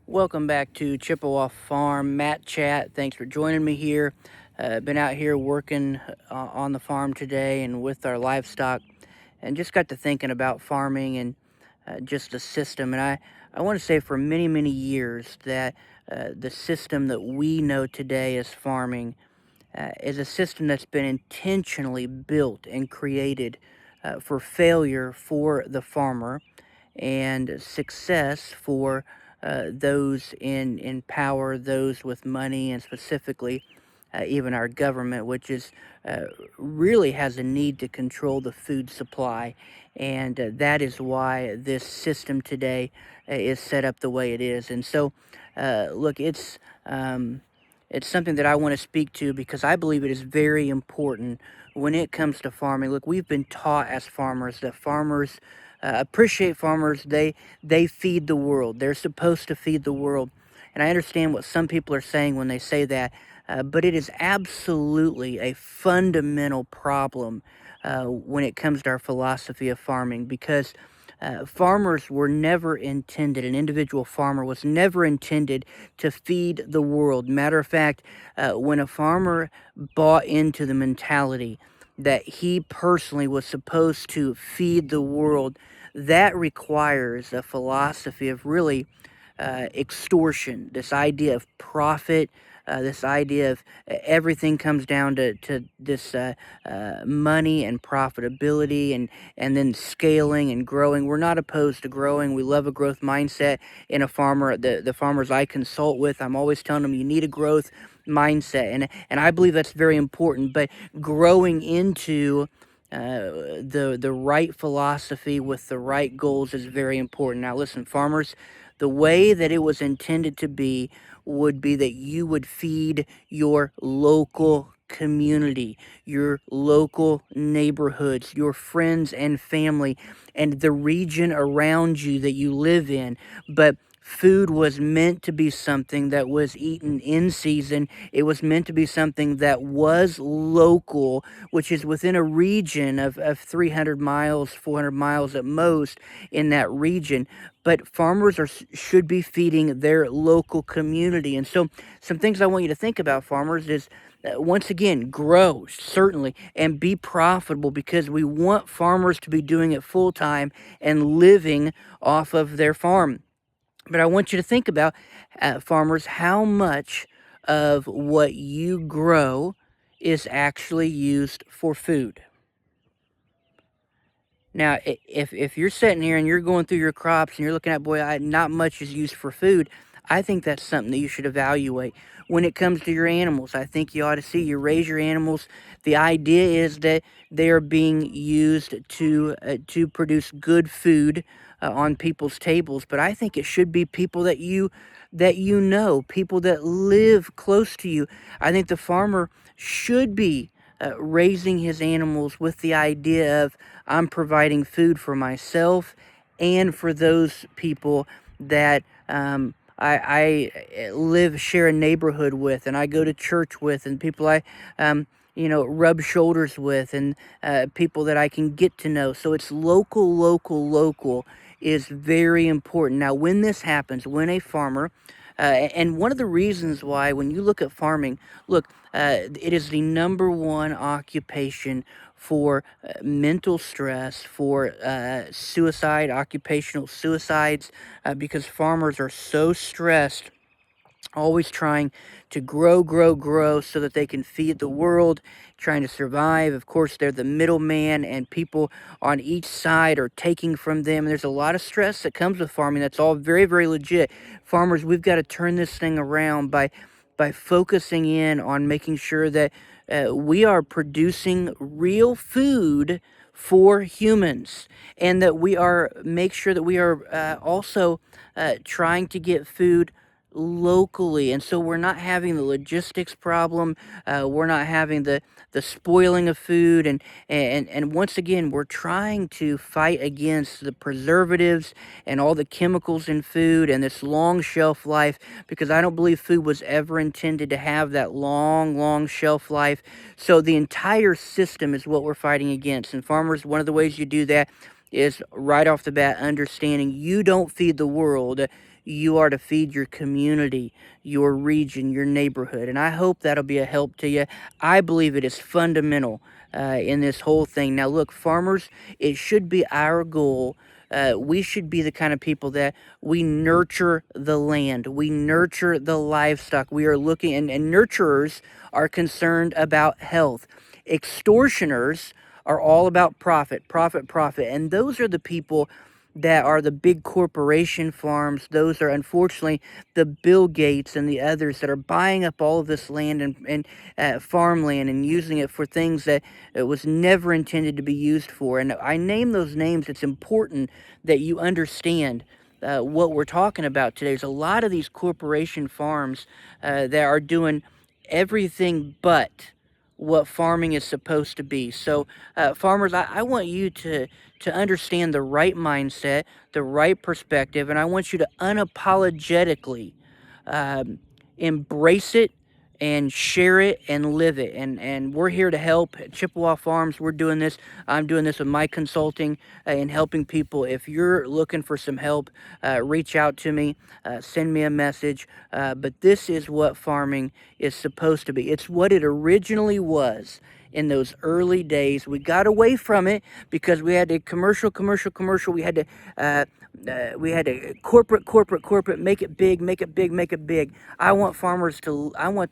Welcome back to Chippewa Farm. Matt Chat, thanks for joining me here. Been out here working on the farm today and with our livestock, and just got to thinking about farming and just the system. And I want to say for many, many years that the system that we know today as farming is a system that's been intentionally built and created for failure for the farmer and success for those in power, those with money, and specifically even our government, which is really has a need to control the food supply, and that is why this system today is set up the way it is. And so, look, it's something that I want to speak to because I believe it is very important when it comes to farming. Look, we've been taught as farmers that farmers appreciate farmers. They feed the world. They're supposed to feed the world, and I understand what some people are saying when they say that. But it is absolutely a fundamental problem when it comes to our philosophy of farming because farmers were never intended, an individual farmer was never intended to feed the world. Matter of fact, when a farmer bought into the mentality that he personally was supposed to feed the world, that requires a philosophy of really extortion, this idea of profit, this idea of everything comes down to this money and profitability and then scaling and growing. We're not opposed to growing. We love a growth mindset in a farmer. The farmers I consult with, I'm always telling them you need a growth mindset. And I believe that's very important. But growing into the right philosophy with the right goals is very important. Now, listen, farmers, the way that it was intended to be would be that you would feed your local community, your local neighborhoods, your friends and family, and the region around you that you live in. But food was meant to be something that was eaten in season. It was meant to be something that was local, which is within a region of 300 miles, 400 miles at most in that region. But farmers should be feeding their local community. And so some things I want you to think about, farmers, is once again, grow, certainly, and be profitable because we want farmers to be doing it full time and living off of their farm. But I want you to think about, farmers, how much of what you grow is actually used for food. Now, if you're sitting here and you're going through your crops and you're looking at, boy, not much is used for food, I think that's something that you should evaluate. When it comes to your animals, I think you ought to see you raise your animals. The idea is that they are being used to produce good food on people's tables, but I think it should be people that you know, people that live close to you. I think the farmer should be raising his animals with the idea of I'm providing food for myself and for those people that I live, share a neighborhood with, and I go to church with, and people I rub shoulders with, and people that I can get to know. So it's local, local, local is very important. Now, when this happens, when a farmer, and one of the reasons why, when you look at farming, look, it is the number one occupation for mental stress, for suicide, occupational suicides, because farmers are so stressed, always trying to grow, grow, grow so that they can feed the world, trying to survive. Of course, they're the middleman, and people on each side are taking from them. There's a lot of stress that comes with farming. That's all very, very legit. Farmers, we've got to turn this thing around by focusing in on making sure that we are producing real food for humans, and that we are make sure that we are also trying to get food locally, and so we're not having the logistics problem. We're not having the spoiling of food, and once again, we're trying to fight against the preservatives and all the chemicals in food and this long shelf life, because I don't believe food was ever intended to have that long, long shelf life. So the entire system is what we're fighting against. And farmers, one of the ways you do that is right off the bat understanding you don't feed the world, you are to feed your community, your region, your neighborhood. And I hope that'll be a help to you. I believe it is fundamental in this whole thing. Now, look, farmers, it should be our goal. We should be the kind of people that we nurture the land, we nurture the livestock. We are looking, and nurturers are concerned about health. Extortioners are all about profit, profit, profit. And those are the people that are the big corporation farms. Those are unfortunately the Bill Gates and the others that are buying up all of this land and farmland and using it for things that it was never intended to be used for. And I name those names. It's important that you understand what we're talking about today. There's a lot of these corporation farms that are doing everything but what farming is supposed to be. So, farmers, I want you to understand the right mindset, the right perspective, and I want you to unapologetically um, embrace it and share it and live it. And we're here to help at Chippewa Farms. We're doing this. I'm doing this with my consulting and helping people. If you're looking for some help, reach out to me, send me a message. But this is what farming is supposed to be. It's what it originally was in those early days. We got away from it because we had to commercial. We had to corporate, make it big, make it big, make it big. I want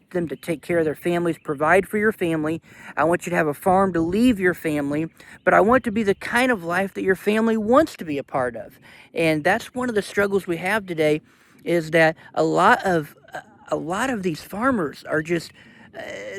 them to take care of their families, provide for your family. I want you to have a farm to leave your family, but I want it to be the kind of life that your family wants to be a part of. And that's one of the struggles we have today, is that a lot of these farmers are just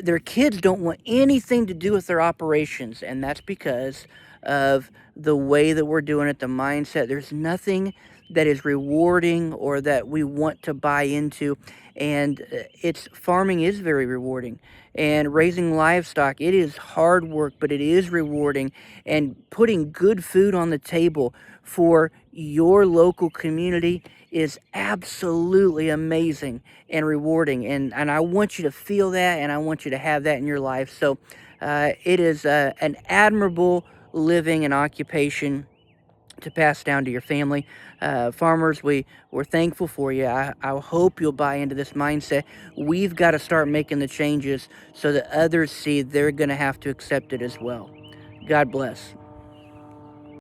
their kids don't want anything to do with their operations, and that's because of the way that we're doing it, the mindset. There's nothing that is rewarding or that we want to buy into, and it's farming is very rewarding, and raising livestock, it is hard work, but it is rewarding, and putting good food on the table for your local community is absolutely amazing and rewarding. And I want you to feel that, and I want you to have that in your life. So it is an admirable living and occupation to pass down to your family. Farmers, we're thankful for you. I hope you'll buy into this mindset. We've got to start making the changes so that others see they're going to have to accept it as well. God bless.